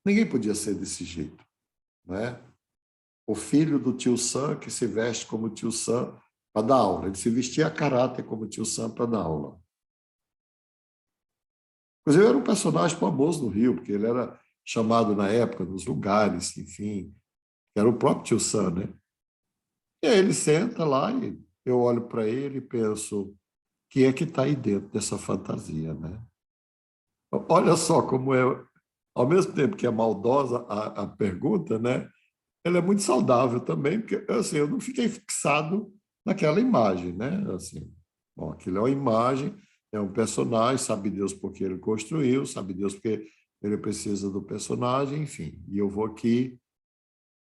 Ninguém podia ser desse jeito, não é? O filho do tio Sam que se veste como tio Sam para dar aula. Ele se vestia a caráter como tio Sam para dar aula. Inclusive, era um personagem famoso no Rio, porque ele era chamado na época, nos lugares, enfim, era o próprio tio Sam, né? E aí ele senta lá e eu olho para ele e penso, quem é que está aí dentro dessa fantasia, né? Olha só como é, ao mesmo tempo que é maldosa a pergunta, né? Ela é muito saudável também, porque assim, eu não fiquei fixado naquela imagem, né? Assim, bom, aquilo é uma imagem, é um personagem, sabe Deus porque ele construiu, sabe Deus porque ele precisa do personagem, enfim. E eu vou aqui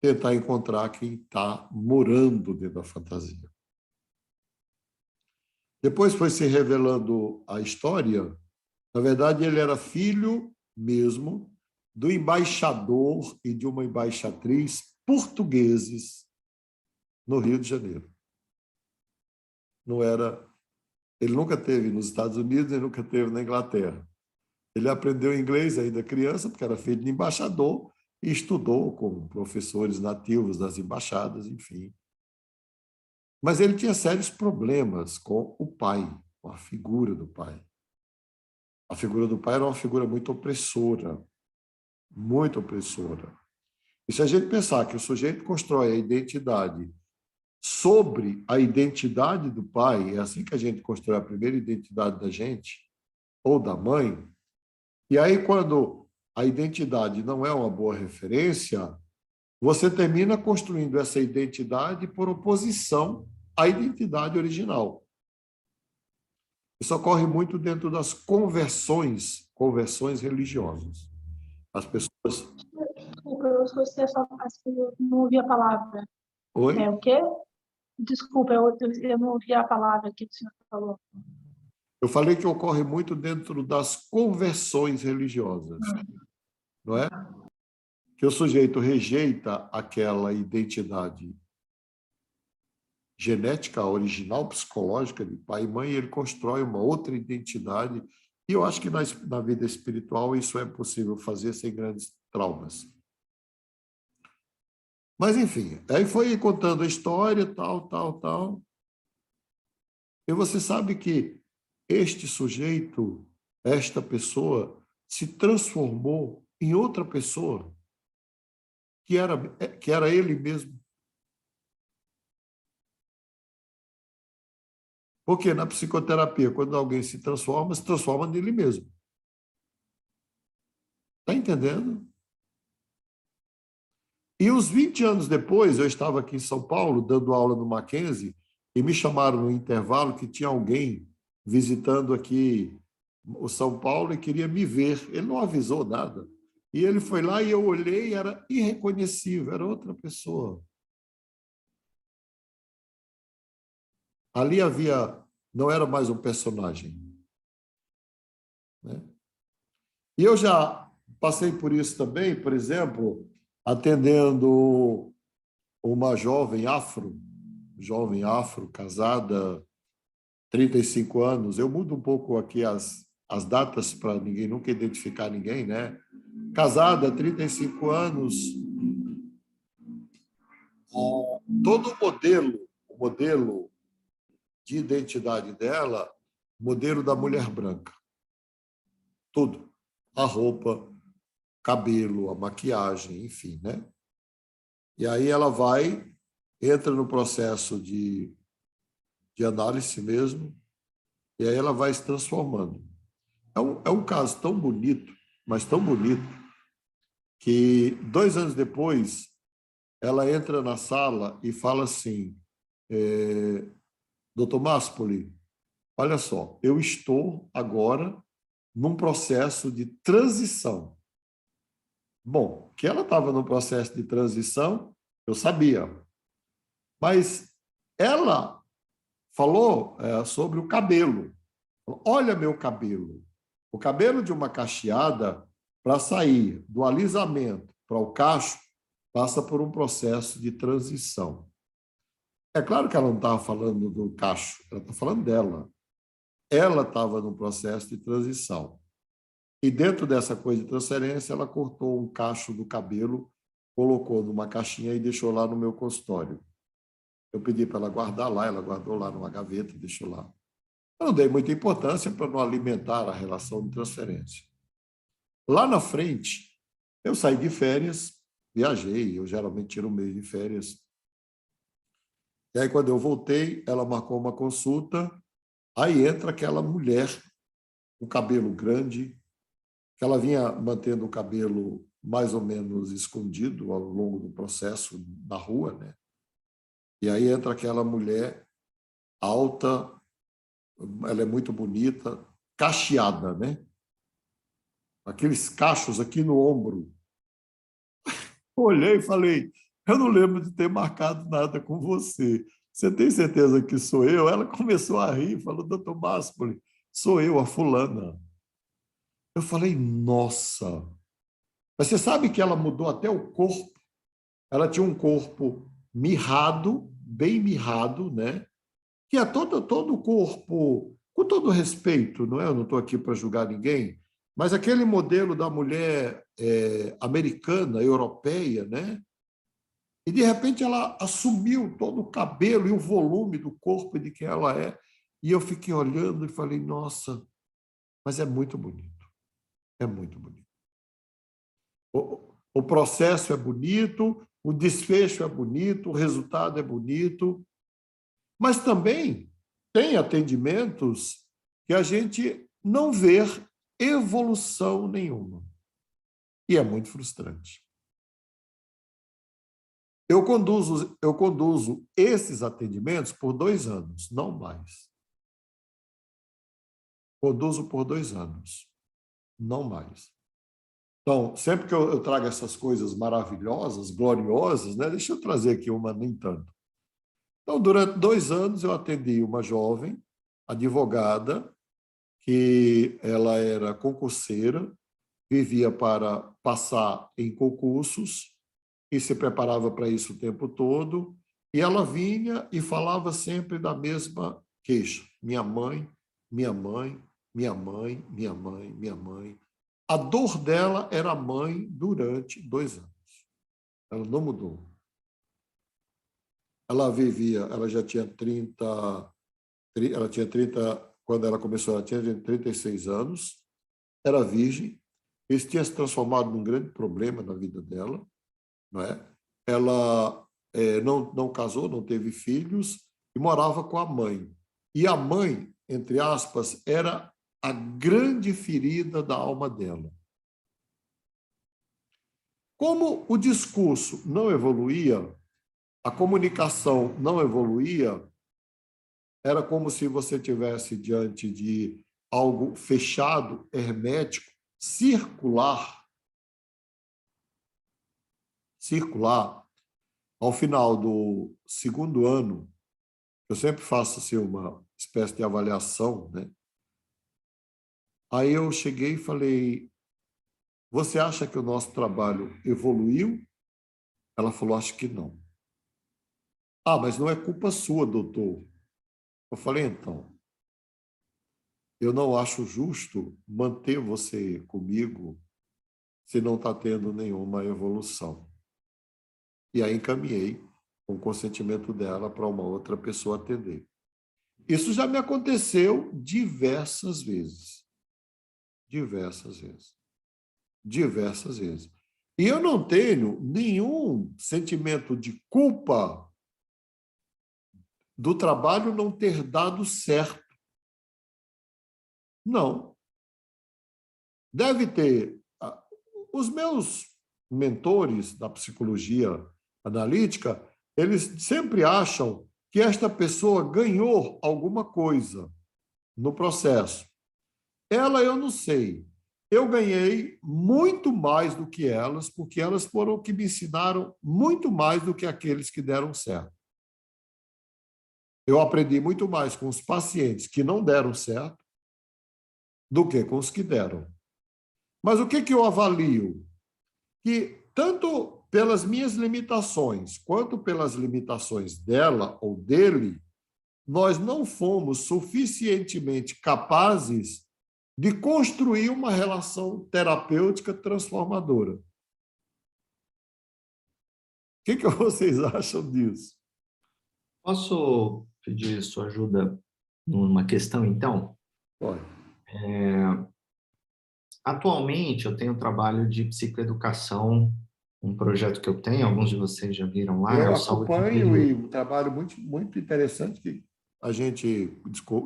tentar encontrar quem está morando dentro da fantasia. Depois foi se revelando a história. Na verdade, ele era filho mesmo do embaixador e de uma embaixatriz portugueses no Rio de Janeiro. Não era, ele nunca teve nos Estados Unidos, ele nunca teve na Inglaterra. Ele aprendeu inglês ainda criança, porque era filho de embaixador, e estudou com professores nativos das embaixadas, enfim. Mas ele tinha sérios problemas com o pai, com a figura do pai. A figura do pai era uma figura muito opressora, muito opressora. E se a gente pensar que o sujeito constrói a identidade sobre a identidade do pai, é assim que a gente constrói a primeira identidade da gente, ou da mãe, e aí quando a identidade não é uma boa referência, você termina construindo essa identidade por oposição à identidade original. Isso ocorre muito dentro das conversões religiosas. As pessoas... Desculpa, eu escutei só, acho que eu não ouvi a palavra. Oi? É o quê? Desculpa, eu não ouvi a palavra que o senhor falou. Eu falei que ocorre muito dentro das conversões religiosas, não é? Que o sujeito rejeita aquela identidade genética original, psicológica de pai e mãe, e ele constrói uma outra identidade. E eu acho que na vida espiritual isso é possível fazer sem grandes traumas. Mas, enfim, aí foi contando a história, tal. E você sabe que este sujeito, esta pessoa, se transformou em outra pessoa, que era ele mesmo. Porque na psicoterapia, quando alguém se transforma nele mesmo. Está entendendo? E uns 20 anos depois, eu estava aqui em São Paulo, dando aula no Mackenzie, e me chamaram no intervalo que tinha alguém visitando aqui o São Paulo e queria me ver. Ele não avisou nada. E ele foi lá e eu olhei, era irreconhecível, era outra pessoa. Ali havia, não era mais um personagem, né? E eu já passei por isso também, por exemplo, atendendo uma jovem afro, casada, 35 anos. Eu mudo um pouco aqui as datas para ninguém nunca identificar ninguém, né? Casada, 35 anos, todo o modelo de identidade dela, modelo da mulher branca. Tudo. A roupa, cabelo, a maquiagem, enfim, né? E aí ela entra no processo de análise mesmo, e aí ela vai se transformando. É um caso tão bonito, mas tão bonito, que 2 anos depois ela entra na sala e fala assim, doutor Maspoli, olha só, eu estou agora num processo de transição. Bom, que ela estava num processo de transição, eu sabia, mas ela falou sobre o cabelo. Olha meu cabelo. O cabelo de uma cacheada, para sair do alisamento para o cacho, passa por um processo de transição. É claro que ela não estava falando do cacho, ela está falando dela. Ela estava num processo de transição. E dentro dessa coisa de transferência, ela cortou um cacho do cabelo, colocou numa caixinha e deixou lá no meu consultório. Eu pedi para ela guardar lá, ela guardou lá numa gaveta e deixou lá. Eu não dei muita importância para não alimentar a relação de transferência. Lá na frente, eu saí de férias, viajei, eu geralmente tiro um mês de férias. E aí, quando eu voltei, ela marcou uma consulta, aí entra aquela mulher, com cabelo grande, que ela vinha mantendo o cabelo mais ou menos escondido ao longo do processo na rua, né? E aí entra aquela mulher alta, ela é muito bonita, cacheada, né? Aqueles cachos aqui no ombro. Olhei e falei, eu não lembro de ter marcado nada com você. Você tem certeza que sou eu? Ela começou a rir, falou, doutor Máspoli, sou eu, a fulana. Eu falei, nossa. Mas você sabe que ela mudou até o corpo? Ela tinha um corpo mirrado, bem mirrado, né? Que é todo o corpo, com todo respeito, não é? Eu não estou aqui para julgar ninguém, mas aquele modelo da mulher americana, europeia, né? E, de repente, ela assumiu todo o cabelo e o volume do corpo de quem ela é. E eu fiquei olhando e falei, nossa, mas é muito bonito. É muito bonito. O processo é bonito, o desfecho é bonito, o resultado é bonito, mas também tem atendimentos que a gente não vê evolução nenhuma. E é muito frustrante. Eu conduzo esses atendimentos por 2 anos, não mais. Conduzo por 2 anos, não mais. Então, sempre que eu trago essas coisas maravilhosas, gloriosas, né? Deixa eu trazer aqui uma nem tanto. Então, durante 2 anos, eu atendi uma jovem advogada que ela era concurseira, vivia para passar em concursos e se preparava para isso o tempo todo, e ela vinha e falava sempre da mesma queixa: minha mãe, minha mãe, minha mãe, minha mãe, minha mãe. A dor dela era a mãe durante 2 anos. Ela não mudou. Ela vivia, ela já tinha 30, ela tinha 30, quando ela começou, ela tinha 36 anos, era virgem, isso tinha se transformado num grande problema na vida dela, não é? Ela não casou, não teve filhos e morava com a mãe. E a mãe, entre aspas, era a grande ferida da alma dela. Como o discurso não evoluía, a comunicação não evoluía, era como se você tivesse diante de algo fechado, hermético, circular. Ao final do 2º ano, eu sempre faço assim, uma espécie de avaliação, né? Aí eu cheguei e falei, você acha que o nosso trabalho evoluiu? Ela falou, acho que não. Ah, mas não é culpa sua, doutor. Eu falei, então, eu não acho justo manter você comigo se não está tendo nenhuma evolução. E aí encaminhei com o consentimento dela para uma outra pessoa atender. Isso já me aconteceu diversas vezes. Diversas vezes. Diversas vezes. E eu não tenho nenhum sentimento de culpa do trabalho não ter dado certo. Não. Deve ter. Os meus mentores da psicologia analítica, eles sempre acham que esta pessoa ganhou alguma coisa no processo. Ela, eu não sei. Eu ganhei muito mais do que elas, porque elas foram que me ensinaram muito mais do que aqueles que deram certo. Eu aprendi muito mais com os pacientes que não deram certo do que com os que deram. Mas o que eu avalio? Que tanto pelas minhas limitações quanto pelas limitações dela ou dele, nós não fomos suficientemente capazes de construir uma relação terapêutica transformadora. O que vocês acham disso? Posso pedir sua ajuda numa questão, então? Pode. Atualmente, eu tenho trabalho de psicoeducação, um projeto que eu tenho, alguns de vocês já viram lá. Eu é o Saúde acompanho Interior. e um trabalho muito, muito interessante que a gente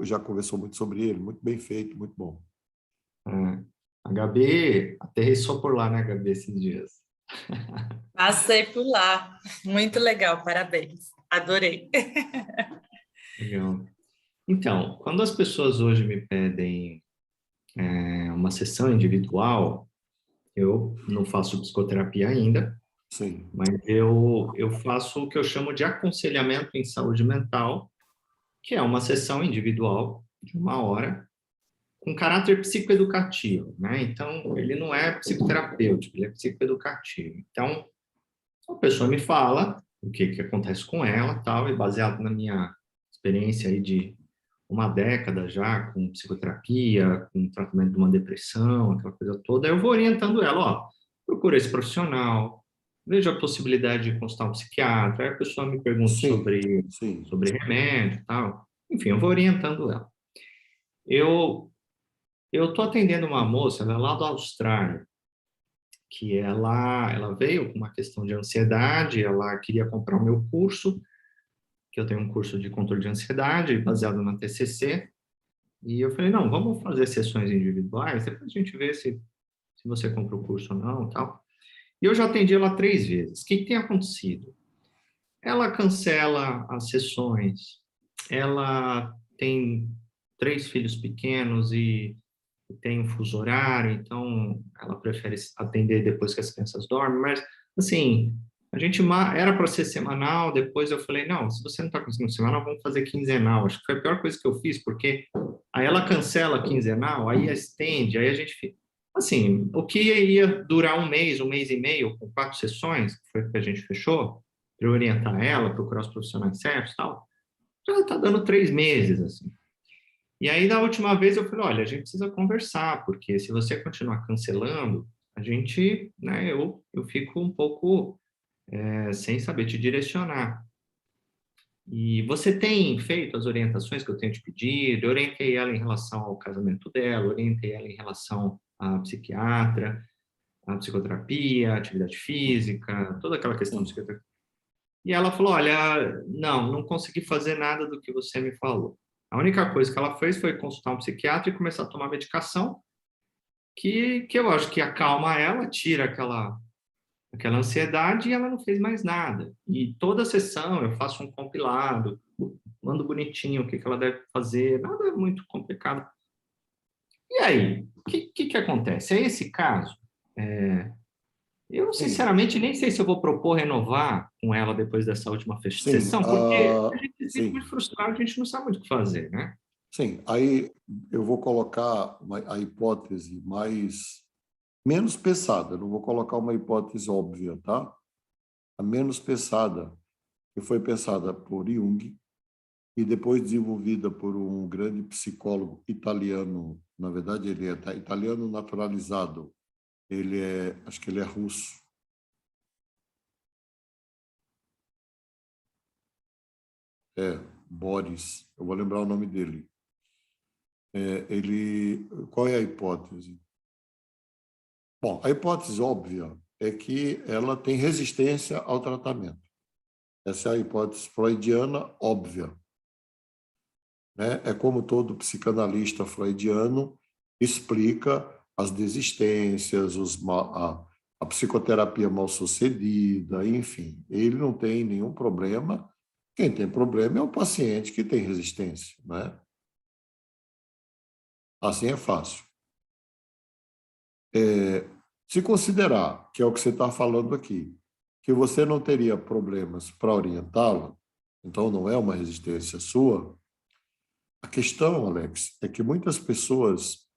já conversou muito sobre ele, muito bem feito, muito bom. A Gabi aterrissou por lá, né, Gabi, esses dias? Passei por lá. Muito legal, parabéns. Adorei. Legal. Então, quando as pessoas hoje me pedem uma sessão individual, eu não faço psicoterapia ainda, Sim. mas eu faço o que eu chamo de aconselhamento em saúde mental, que é uma sessão individual de 1 hora, com caráter psicoeducativo, né? Então, ele não é psicoterapêutico, ele é psicoeducativo. Então, a pessoa me fala o que acontece com ela, tal, e baseado na minha experiência aí de 1 década já com psicoterapia, com tratamento de uma depressão, aquela coisa toda, eu vou orientando ela, ó, procura esse profissional, veja a possibilidade de consultar um psiquiatra, aí a pessoa me pergunta Sim. sobre remédio e tal, enfim, eu vou orientando ela. Eu estou atendendo uma moça, ela é lá da Austrália, que ela veio com uma questão de ansiedade, ela queria comprar o meu curso, que eu tenho um curso de controle de ansiedade, baseado na TCC, e eu falei, não, vamos fazer sessões individuais, depois a gente vê se você compra o curso ou não, tal. E eu já atendi ela 3 vezes. O que tem acontecido? Ela cancela as sessões, ela tem 3 filhos pequenos e tem um fuso horário, então ela prefere atender depois que as crianças dormem, mas, assim, a gente era para ser semanal, depois eu falei, não, se você não está conseguindo semanal, vamos fazer quinzenal. Acho que foi a pior coisa que eu fiz, porque aí ela cancela quinzenal, aí estende, aí a gente fica... Assim, o que ia durar 1 mês, 1 mês e meio, com 4 sessões, que foi o que a gente fechou, para orientar ela, procurar os profissionais certos e tal, já está dando 3 meses, assim. E aí, na última vez, eu falei, olha, a gente precisa conversar, porque se você continuar cancelando, a gente, né, eu fico um pouco sem saber te direcionar. E você tem feito as orientações que eu tenho te pedido? Eu orientei ela em relação ao casamento dela, orientei ela em relação à psiquiatra, à psicoterapia, à atividade física, toda aquela questão de psicoterapia. E ela falou, olha, não consegui fazer nada do que você me falou. A única coisa que ela fez foi consultar um psiquiatra e começar a tomar medicação, que eu acho que acalma ela, tira aquela ansiedade, e ela não fez mais nada. E toda sessão eu faço um compilado, mando bonitinho o que ela deve fazer, nada muito complicado. E aí, o que acontece? É esse caso. Eu, sinceramente, nem sei se eu vou propor renovar com ela depois dessa última sessão, porque a gente se sente muito frustrado, a gente não sabe muito o que fazer, né? Sim, aí eu vou colocar a hipótese menos pesada, não vou colocar uma hipótese óbvia, tá? A menos pesada, que foi pensada por Jung e depois desenvolvida por um grande psicólogo italiano, na verdade ele é italiano naturalizado, acho que ele é russo. Boris, eu vou lembrar o nome dele. Qual é a hipótese? Bom, a hipótese óbvia é que ela tem resistência ao tratamento. Essa é a hipótese freudiana óbvia. Né? É como todo psicanalista freudiano explica as desistências, a psicoterapia mal sucedida, enfim. Ele não tem nenhum problema. Quem tem problema é o paciente que tem resistência, né? Assim é fácil. Se considerar, que é o que você está falando aqui, que você não teria problemas para orientá-la, então não é uma resistência sua, a questão, Alex, é que muitas pessoas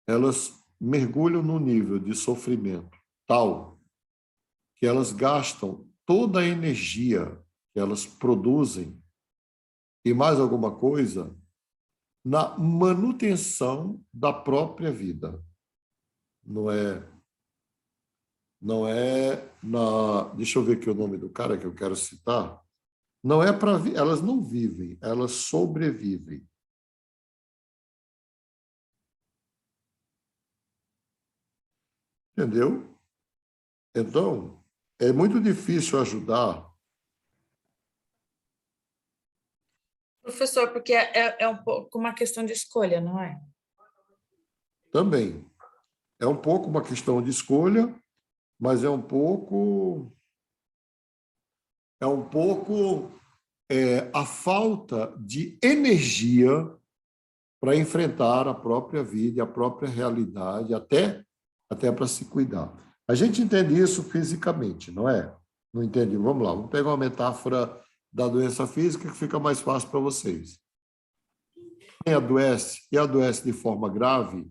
elas mergulham num nível de sofrimento tal que elas gastam toda a energia que elas produzem e mais alguma coisa na manutenção da própria vida. Não é na... Deixa eu ver aqui o nome do cara que eu quero citar. Não é para... Elas não vivem, elas sobrevivem. Entendeu? Então, é muito difícil ajudar. Professor, porque é um pouco uma questão de escolha, não é? Também. É um pouco uma questão de escolha, mas é um pouco a falta de energia para enfrentar a própria vida e a própria realidade, até para se cuidar. A gente entende isso fisicamente, não é? Não entende? Vamos lá, vamos pegar uma metáfora da doença física que fica mais fácil para vocês. Quem adoece e adoece de forma grave,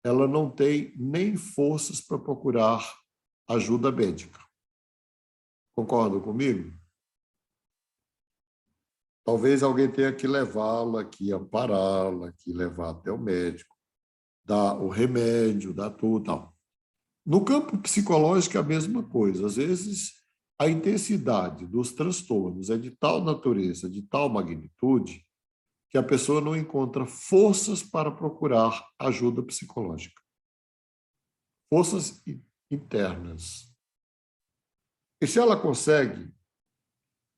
ela não tem nem forças para procurar ajuda médica. Concordam comigo? Talvez alguém tenha que levá-la, que ampará-la, que levar até o médico, dar o remédio, dar tudo, tal. No campo psicológico é a mesma coisa. Às vezes, a intensidade dos transtornos é de tal natureza, de tal magnitude, que a pessoa não encontra forças para procurar ajuda psicológica. Forças internas. E se ela consegue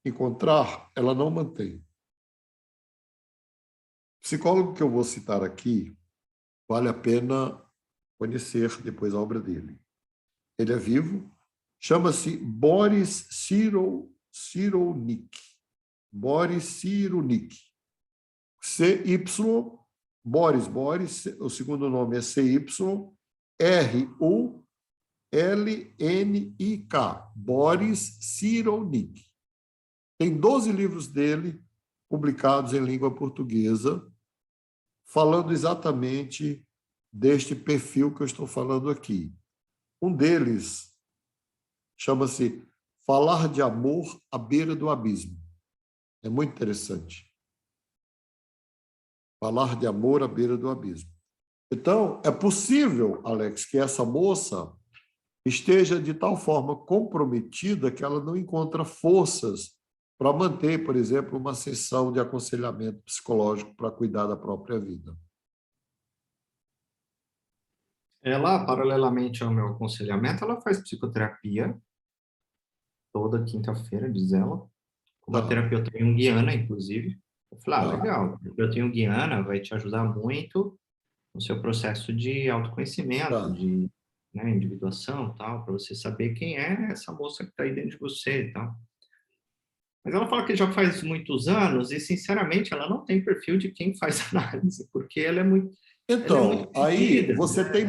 encontrar, ela não mantém. O psicólogo que eu vou citar aqui, vale a pena conhecer depois a obra dele. Ele é vivo, chama-se Boris Cyrulnik. Boris Cyrulnik. C-Y, Boris, o segundo nome é C-Y-R-U-L-N-I-K. Boris Cyrulnik. Tem 12 livros dele publicados em língua portuguesa, falando exatamente deste perfil que eu estou falando aqui. Um deles chama-se Falar de Amor à Beira do Abismo. É muito interessante. Falar de amor à beira do abismo. Então, é possível, Alex, que essa moça esteja de tal forma comprometida que ela não encontra forças para manter, por exemplo, uma sessão de aconselhamento psicológico para cuidar da própria vida. Ela, paralelamente ao meu aconselhamento, ela faz psicoterapia toda quinta-feira, diz ela, com uma terapeuta junguiana, inclusive. Eu falei, legal, a terapeuta junguiana vai te ajudar muito no seu processo de autoconhecimento, de individuação, tal, para você saber quem é essa moça que está aí dentro de você e tal. Mas ela fala que já faz muitos anos e, sinceramente, ela não tem perfil de quem faz análise, porque ela é muito... Então, aí perdida, você né? tem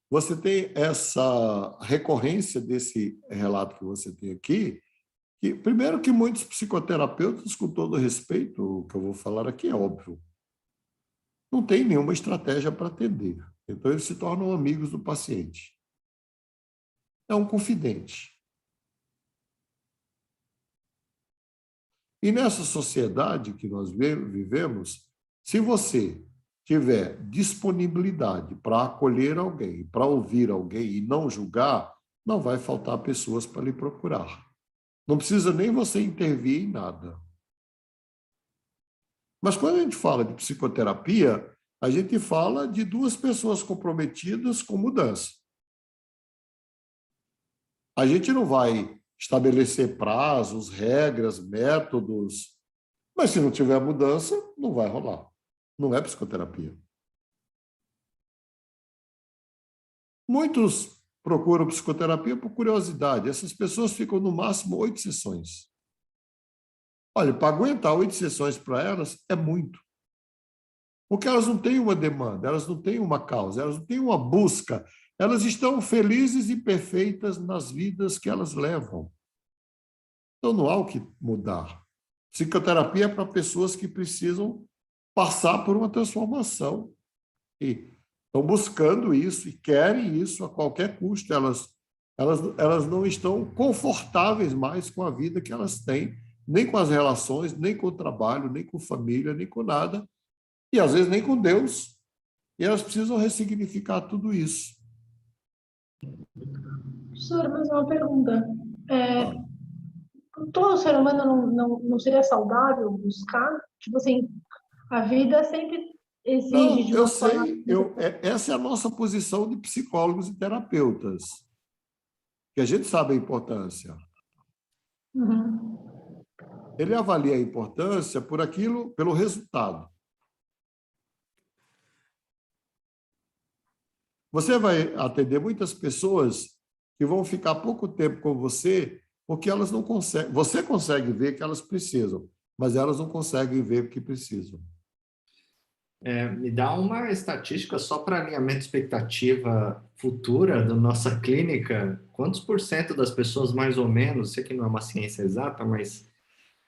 você tem essa recorrência desse relato que você tem aqui, que, primeiro, que muitos psicoterapeutas, com todo respeito, o que eu vou falar aqui é óbvio, não tem nenhuma estratégia para atender. Então, eles se tornam amigos do paciente. É um confidente. E nessa sociedade que nós vivemos, se você tiver disponibilidade para acolher alguém, para ouvir alguém e não julgar, não vai faltar pessoas para lhe procurar. Não precisa nem você intervir em nada. Mas quando a gente fala de psicoterapia, a gente fala de duas pessoas comprometidas com mudança. A gente não vai estabelecer prazos, regras, métodos, mas se não tiver mudança, não vai rolar. Não é psicoterapia. Muitos procuram psicoterapia por curiosidade. Essas pessoas ficam no máximo 8 sessões. Olha, para aguentar 8 sessões para elas é muito. Porque elas não têm uma demanda, elas não têm uma causa, elas não têm uma busca. Elas estão felizes e perfeitas nas vidas que elas levam. Então, não há o que mudar. Psicoterapia é para pessoas que precisam passar por uma transformação. E estão buscando isso e querem isso a qualquer custo. Elas não estão confortáveis mais com a vida que elas têm, nem com as relações, nem com o trabalho, nem com família, nem com nada. e às vezes nem com Deus, e elas precisam ressignificar tudo isso. Professor, mais uma pergunta. Ah, Todo ser humano não seria saudável buscar? Tipo assim, a vida sempre exige não, de eu uma forma. sei, essa é a nossa posição de psicólogos e terapeutas, que a gente sabe a importância. Uhum. Ele avalia a importância por aquilo, pelo resultado. Você vai atender muitas pessoas que vão ficar pouco tempo com você porque elas não conseguem. Você consegue ver que elas precisam, mas elas não conseguem ver o que precisam. Me dá uma estatística só para alinhamento de expectativa futura da nossa clínica. Quantos por cento das pessoas, mais ou menos, sei que não é uma ciência exata, mas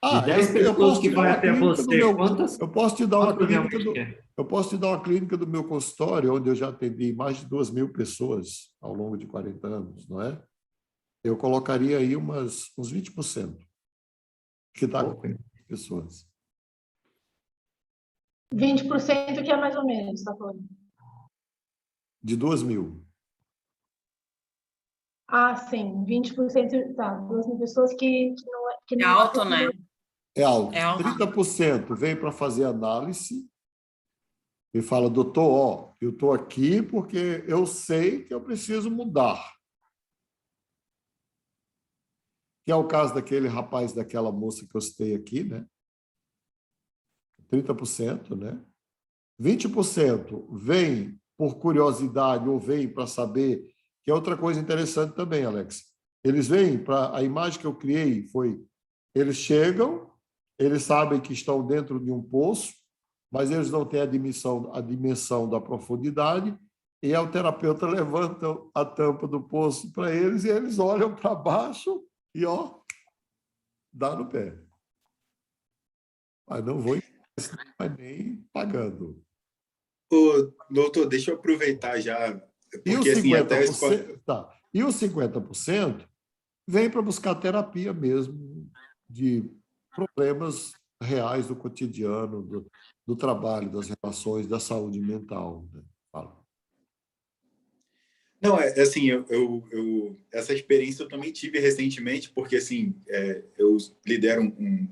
de 10 eu pessoas posso que te dar vai uma até clínica do você, meu, quantas, eu posso te dar uma quantas clínica realmente do, quer? eu posso te dar uma clínica do meu consultório, onde eu já atendi mais de 2.000 pessoas ao longo de 40 anos, não é? Eu colocaria aí uns 20%, que dá Pouco, hein? pessoas. 20% que é mais ou menos, tá falando? De 2.000. Ah, sim, 20%, tá, 2.000 pessoas que É não vão alto, né? receber. É alto. É alto. 30% vem para fazer análise e fala, doutor, ó, eu estou aqui porque eu sei que eu preciso mudar. Que é o caso daquele rapaz, daquela moça que eu citei aqui, né? 30%, né? 20% vem por curiosidade ou vem para saber, que é outra coisa interessante também, Alex. Eles vêm para... A imagem que eu criei foi, eles chegam, eles sabem que estão dentro de um poço, mas eles não têm a dimensão da profundidade, e aí o terapeuta levanta a tampa do poço para eles, e eles olham para baixo e, ó, dá no pé. Mas não vou mas nem pagando. Ô, doutor, deixa eu aproveitar já, E os porque assim, até a escola... 50%, tá. E os 50% vem para buscar terapia mesmo de problemas reais do cotidiano, do trabalho, das relações, da saúde mental, né? Fala. Não, é assim, essa experiência eu também tive recentemente, porque assim, eu lidero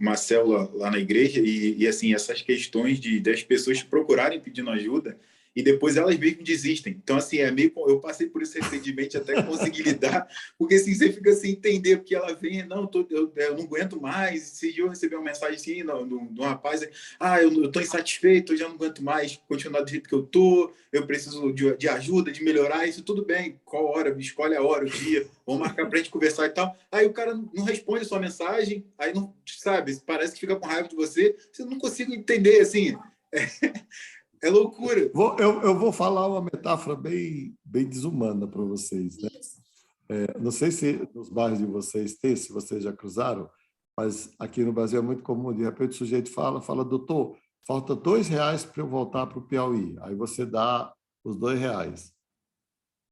uma célula lá na igreja e assim, essas questões das pessoas procurarem pedindo ajuda e depois elas mesmo desistem. Então, assim, eu passei por isso recentemente até conseguir lidar, porque assim, você fica sem entender, porque ela vem, não, eu não aguento mais. Esse dia eu recebi uma mensagem assim, de um rapaz, eu estou insatisfeito, eu já não aguento mais continuar do jeito que eu estou, eu preciso de ajuda, de melhorar isso, tudo bem, qual hora, escolhe a hora, o dia, vamos marcar para a gente conversar e tal. Aí o cara não responde a sua mensagem, aí não, sabe, parece que fica com raiva de você não consigo entender, assim, é loucura. Eu vou falar uma metáfora bem desumana para vocês, né? Não sei se nos bairros de vocês tem, se vocês já cruzaram, mas aqui no Brasil é muito comum, de repente o sujeito fala, doutor, falta R$ 2 para eu voltar para o Piauí. Aí você dá os R$ 2.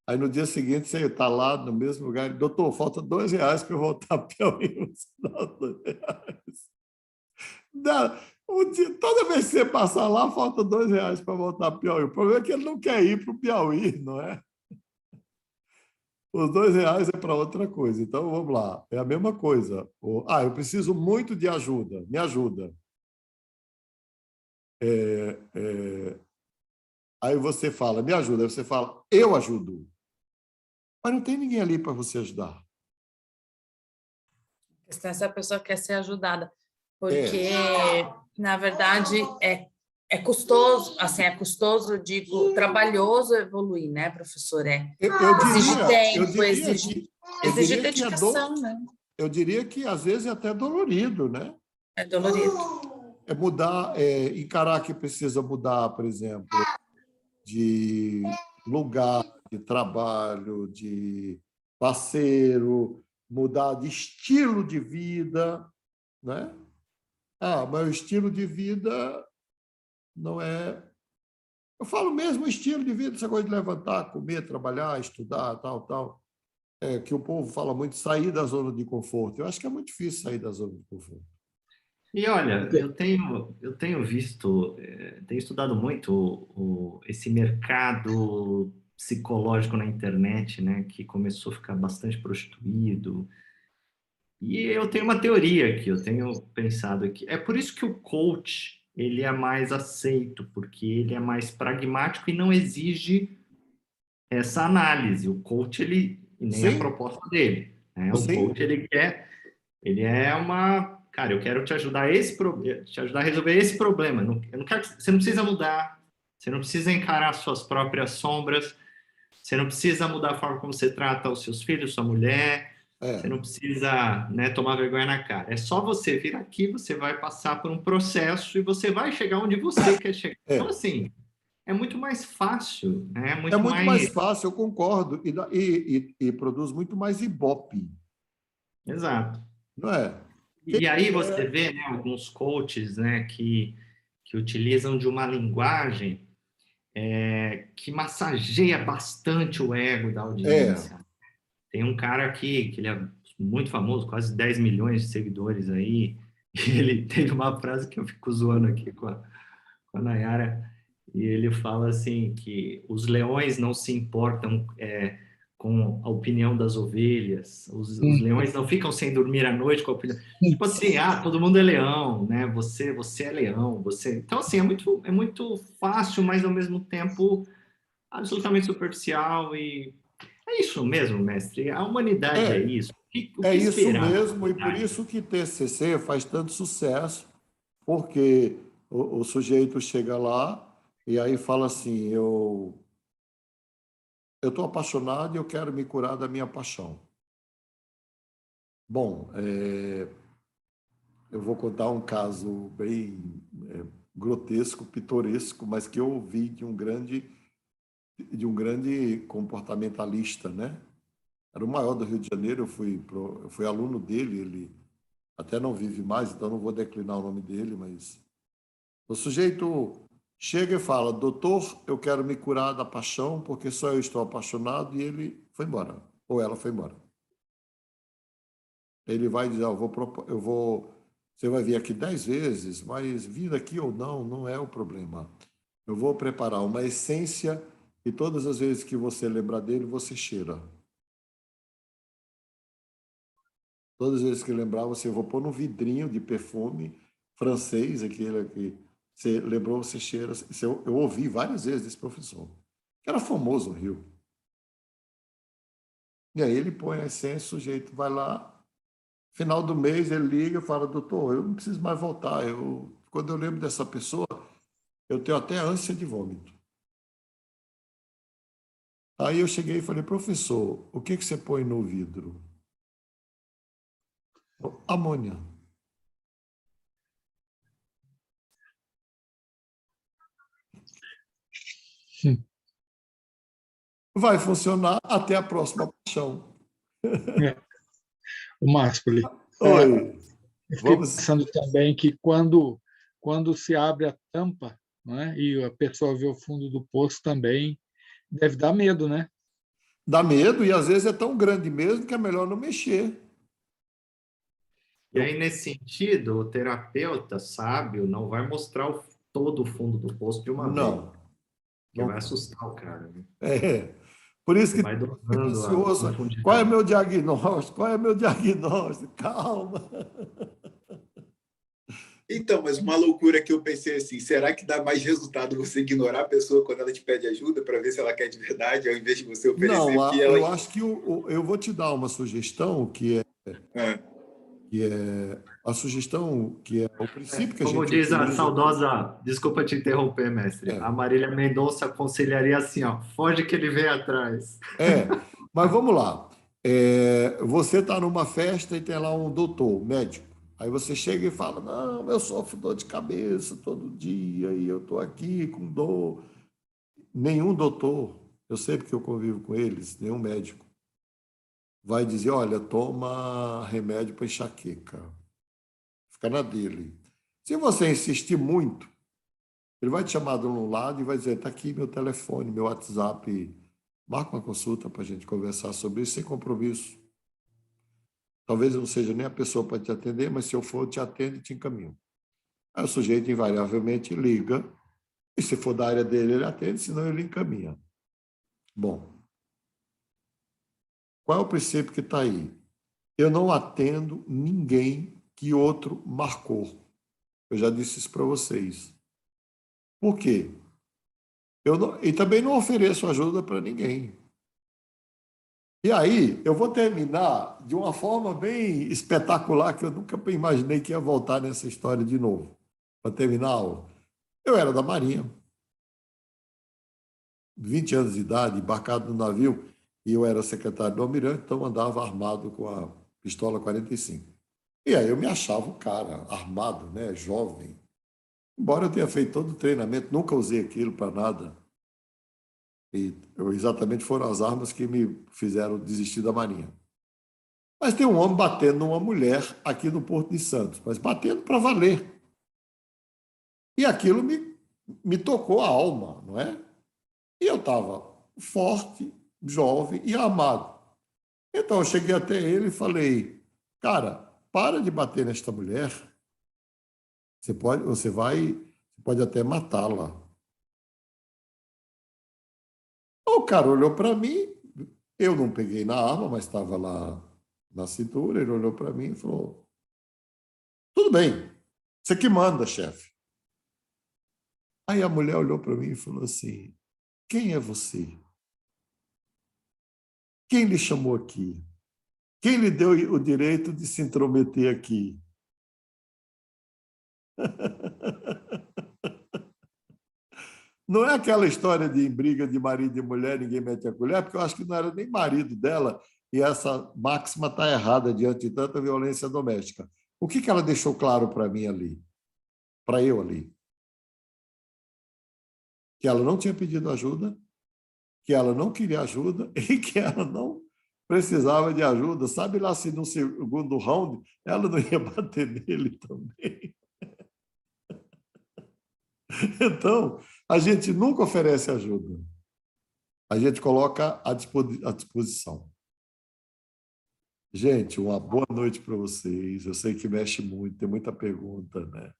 Aí no dia seguinte você está lá no mesmo lugar, doutor, falta R$ 2 para eu voltar para o Piauí. Você dá os R$ 2. Toda vez que você passar lá, falta R$ 2 para voltar para o Piauí. O problema é que ele não quer ir para o Piauí, não é? Os R$ 2 é para outra coisa. Então, vamos lá. É a mesma coisa. Eu preciso muito de ajuda. Me ajuda. Aí você fala, me ajuda. Aí você fala, eu ajudo. Mas não tem ninguém ali para você ajudar. A questão é se a pessoa quer ser ajudada, É. porque, na verdade, é custoso, assim, eu digo, trabalhoso evoluir, né, professor? Exige tempo, exige dedicação, né? Eu diria que às vezes é até dolorido, né? É dolorido. É mudar, encarar que precisa mudar, por exemplo, de lugar, de trabalho, de parceiro, mudar de estilo de vida, né? Mas o estilo de vida não é... Eu falo mesmo estilo de vida, essa coisa de levantar, comer, trabalhar, estudar, tal. Que o povo fala muito, sair da zona de conforto. Eu acho que é muito difícil sair da zona de conforto. E olha, eu tenho visto, tenho estudado muito esse mercado psicológico na internet, né, que começou a ficar bastante prostituído. E eu tenho uma teoria que eu tenho pensado aqui. É por isso que o coach, ele é mais aceito, porque ele é mais pragmático e não exige essa análise. O coach, ele, e nem a Sim, proposta dele, né? O sim, coach, ele é uma, cara, eu quero te ajudar te ajudar a resolver esse problema. Eu não quero, você não precisa mudar, você não precisa encarar suas próprias sombras, você não precisa mudar a forma como você trata os seus filhos, sua mulher, você é, não precisa, né, tomar vergonha na cara. É só você vir aqui, você vai passar por um processo e você vai chegar onde você quer chegar. Então, é. assim, é muito mais fácil, né? É É muito muito mais mais. fácil, eu concordo, e produz muito mais ibope, Exato. não é? Quem E aí você é, vê, né, alguns coaches, né, que utilizam de uma linguagem que massageia bastante o ego da é, audiência. Tem um cara aqui, que ele é muito famoso, quase 10 milhões de seguidores aí, e ele teve uma frase que eu fico zoando aqui com a Nayara, e ele fala assim que os leões não se importam com a opinião das ovelhas, os Hum, leões não ficam sem dormir à noite com a opinião. Tipo assim, todo mundo é leão, né? Você é leão, você. Então assim é muito fácil, mas ao mesmo tempo absolutamente superficial e é isso mesmo, mestre. A humanidade é é, isso. O é que isso esperar da mesmo, e por humanidade? isso que TCC faz tanto sucesso, porque o sujeito chega lá e aí fala assim, eu estou apaixonado e eu quero me curar da minha paixão. Bom, eu vou contar um caso bem grotesco, pitoresco, mas que eu ouvi de um grande comportamentalista, né? Era o maior do Rio de Janeiro, eu fui aluno dele, ele até não vive mais, então não vou declinar o nome dele, mas o sujeito chega e fala: doutor, eu quero me curar da paixão porque só eu estou apaixonado, e ele foi embora, ou ela foi embora. Ele vai dizer: você vai vir aqui 10 vezes, mas vir aqui ou não, não é o problema. Eu vou preparar uma essência e todas as vezes que você lembrar dele, você cheira. Todas as vezes que lembrar, eu vou pôr num vidrinho de perfume francês, aquele que você lembrou, você cheira. Isso eu ouvi várias vezes desse professor, que era famoso no Rio. E aí ele põe a essência, o sujeito vai lá, final do mês ele liga e fala: doutor, eu não preciso mais voltar. Quando eu lembro dessa pessoa, eu tenho até ânsia de vômito. Aí eu cheguei e falei: professor, o que que você põe no vidro? Amônia. Vai funcionar até a próxima paixão. é. O Márcio, Oi, eu fiquei vamos. pensando também que quando se abre a tampa, né, e a pessoa vê o fundo do poço também, deve dar medo, né? Dá medo e às vezes é tão grande mesmo que é melhor não mexer. E Eu, aí, nesse sentido, o terapeuta sábio não vai mostrar todo o fundo do poço de uma vez, não, que não vai vai. assustar o cara, né? É. Por isso Você que vai fica dosando a ansioso. Qual é profundidade. meu diagnóstico? Qual é meu diagnóstico? Calma. Então, mas uma loucura que eu pensei assim, será que dá mais resultado você ignorar a pessoa quando ela te pede ajuda para ver se ela quer de verdade, ao invés de você Não, oferecer? Porque ela. eu acho que eu vou te dar uma sugestão Ah, a sugestão que é o princípio que a Como gente diz a utiliza. saudosa, desculpa te interromper, mestre, a É, Marília Mendonça aconselharia assim, ó, foge que ele vem atrás. mas vamos lá. Você está numa festa e tem lá um doutor, médico. Aí você chega e fala: não, eu sofro dor de cabeça todo dia e eu estou aqui com dor. Nenhum doutor, eu sei porque eu convivo com eles, nenhum médico, vai dizer: olha, toma remédio para enxaqueca. Fica na dele. Se você insistir muito, ele vai te chamar de um lado e vai dizer: está aqui meu telefone, meu WhatsApp. Marca uma consulta para a gente conversar sobre isso sem compromisso. talvez eu não seja nem a pessoa para te atender, mas se eu for, eu te atendo e te encaminho. Aí o sujeito invariavelmente liga, e se for da área dele, ele atende, senão ele encaminha. Bom, qual é o princípio que está aí? Eu não atendo ninguém que outro marcou. Eu já disse isso para vocês. Por quê? E também não ofereço ajuda para ninguém. E aí, eu vou terminar de uma forma bem espetacular, que eu nunca imaginei que ia voltar nessa história de novo. Para terminar a aula. Eu era da Marinha, 20 anos de idade, embarcado no navio, e eu era secretário do almirante, então andava armado com a pistola 45. E aí eu me achava um cara armado, né, jovem. Embora eu tenha feito todo o treinamento, nunca usei aquilo para nada. E exatamente foram as armas que me fizeram desistir da Marinha. Mas tem um homem batendo numa mulher aqui no Porto de Santos, mas batendo para valer. E aquilo me tocou a alma, não é? E eu estava forte, jovem e armado. Então eu cheguei até ele e falei, cara, para de bater nesta mulher. Você pode até matá-la. O cara olhou para mim, eu não peguei na arma, mas estava lá na cintura, ele olhou para mim e falou, tudo bem, você que manda, chefe. Aí a mulher olhou para mim e falou assim, quem é você? Quem lhe chamou aqui? Quem lhe deu o direito de se intrometer aqui? Não é aquela história de em briga de marido e mulher, ninguém mete a colher, porque eu acho que não era nem marido dela, e essa máxima está errada diante de tanta violência doméstica. O que ela deixou claro para mim ali? Para eu ali? Que ela não tinha pedido ajuda, que ela não queria ajuda e que ela não precisava de ajuda. Sabe lá se no segundo round ela não ia bater nele também? Então, a gente nunca oferece ajuda. A gente coloca à disposição. Gente, uma boa noite para vocês. Eu sei que mexe muito, tem muita pergunta, né?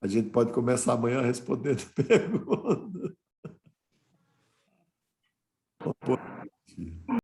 A gente pode começar amanhã respondendo perguntas. Boa noite.